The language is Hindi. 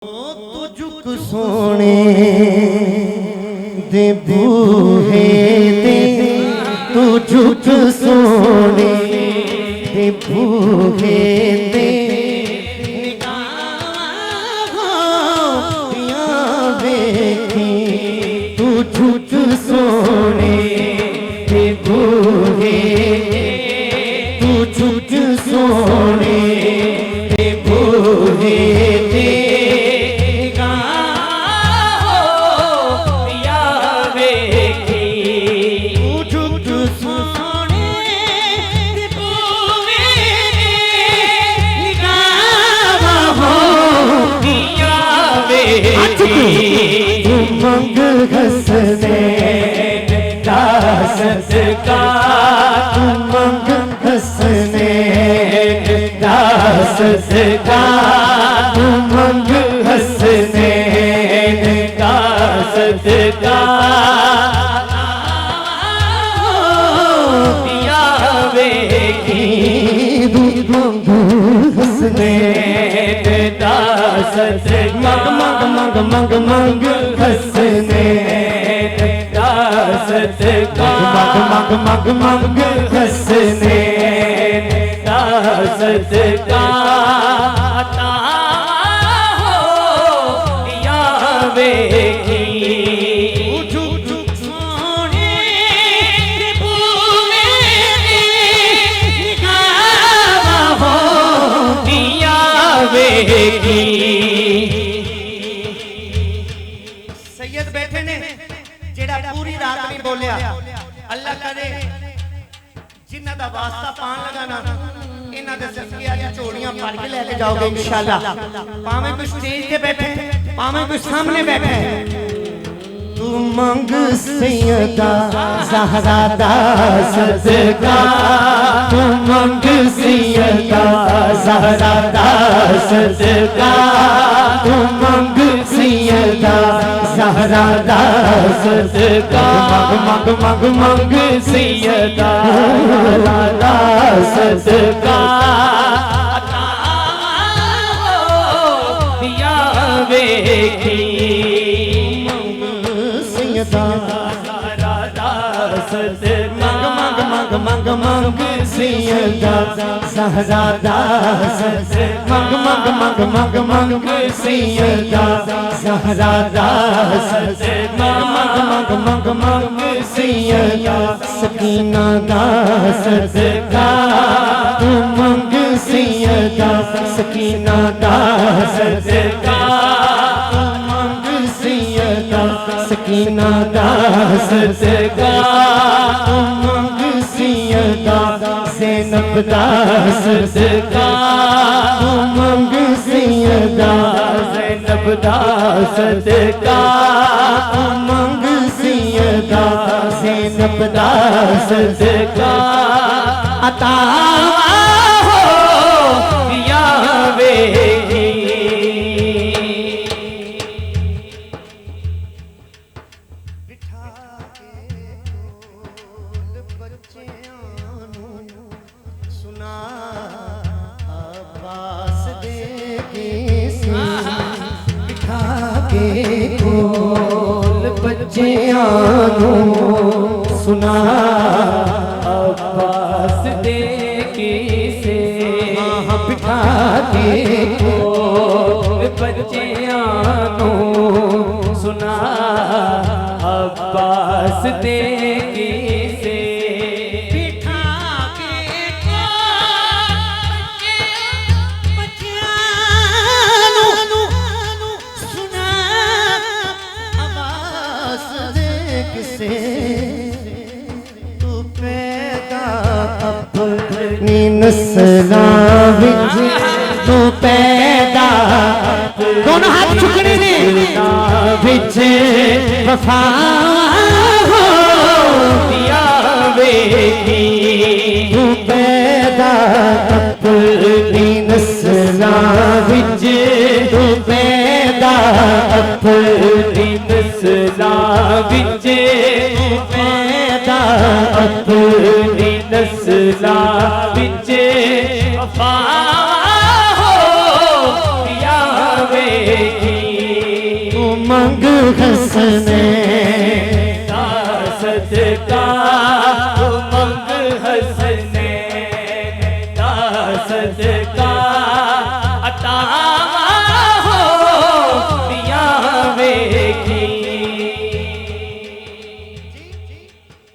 तुझको सोने दे बूहे दे, तुझको सोने दे बूहे दे, तुझको सोने दे बूहे दे, तुझको सोने दे बूहे दे, उमंग हंसने दासत का, उमंग हंसने दासत का, उमंग हंसने दासत का, पिया वेखी उमंग हंसने दासत मग मग मग मग मग हंसने दासत का, मग मग मग मग हंसने दासत का, आता हो या वेखी सोने बूहे निगाह हो या वेखी। सैयद बैठे ने जेड़ा पूरी रात नहीं बोलिया, अल्लाह करे जिन्हां दा वास्ता पान लगाना इन्हां दे सदके आज झोलियां भर के लेके जाओगे इंशाअल्लाह। भावें कोई स्टेज पे बैठे, भावें कोई सामने बैठे, तू मंग सैयदा ज़हरा दा सदका, तू मंग सैयदा ज़हरा दा सदका, तू मंग सैयदा ज़हरा दा सदका, मग मग मग मग सैयदा ज़हरा दा सदका, अता हो या वेखी सैयदा ज़हरा दा सदका, मग मग मग मग सैयदा ज़हरा दा सदका, मग मग मग मग मग सैयदा ज़हरा दा सदका, मग मग मग मग सैयदा सकीना दा सदका, तू मंग सैयदा सकीना दा सदका, तू मंग सैयदा सकीना दा सदका, तू मंग सैयदा ज़ैनब दा सदका, तू मंग सैयदा ज़ैनब दा सदका, तू मंग सैयदा ज़ैनब दा सदका, अता हो या वेखी। बिठा के कोल बच्चियां नूं सुना अब्बास दे किसे, बिठा के कोल बच्चियां नूं सुना अब्बास दे किसे, बिठा के कोल बच्चियां नूं सुना अब्बास दे किसे, बिठा के कोल बच्चियां नूं सुना अब्बास दे किसे, अपनी नस्लां विच तू पैदा, दोनों हाथ चुकने ने विच वफा हो या वेखी, तू पैदा अपनी नस्लां विच, तू पैदा अपनी नस्लां विच, पैदा अपनी नस्लां विच वफा हो या वेखी। उमंग हंसने का सदका उमंग हंसने का सदका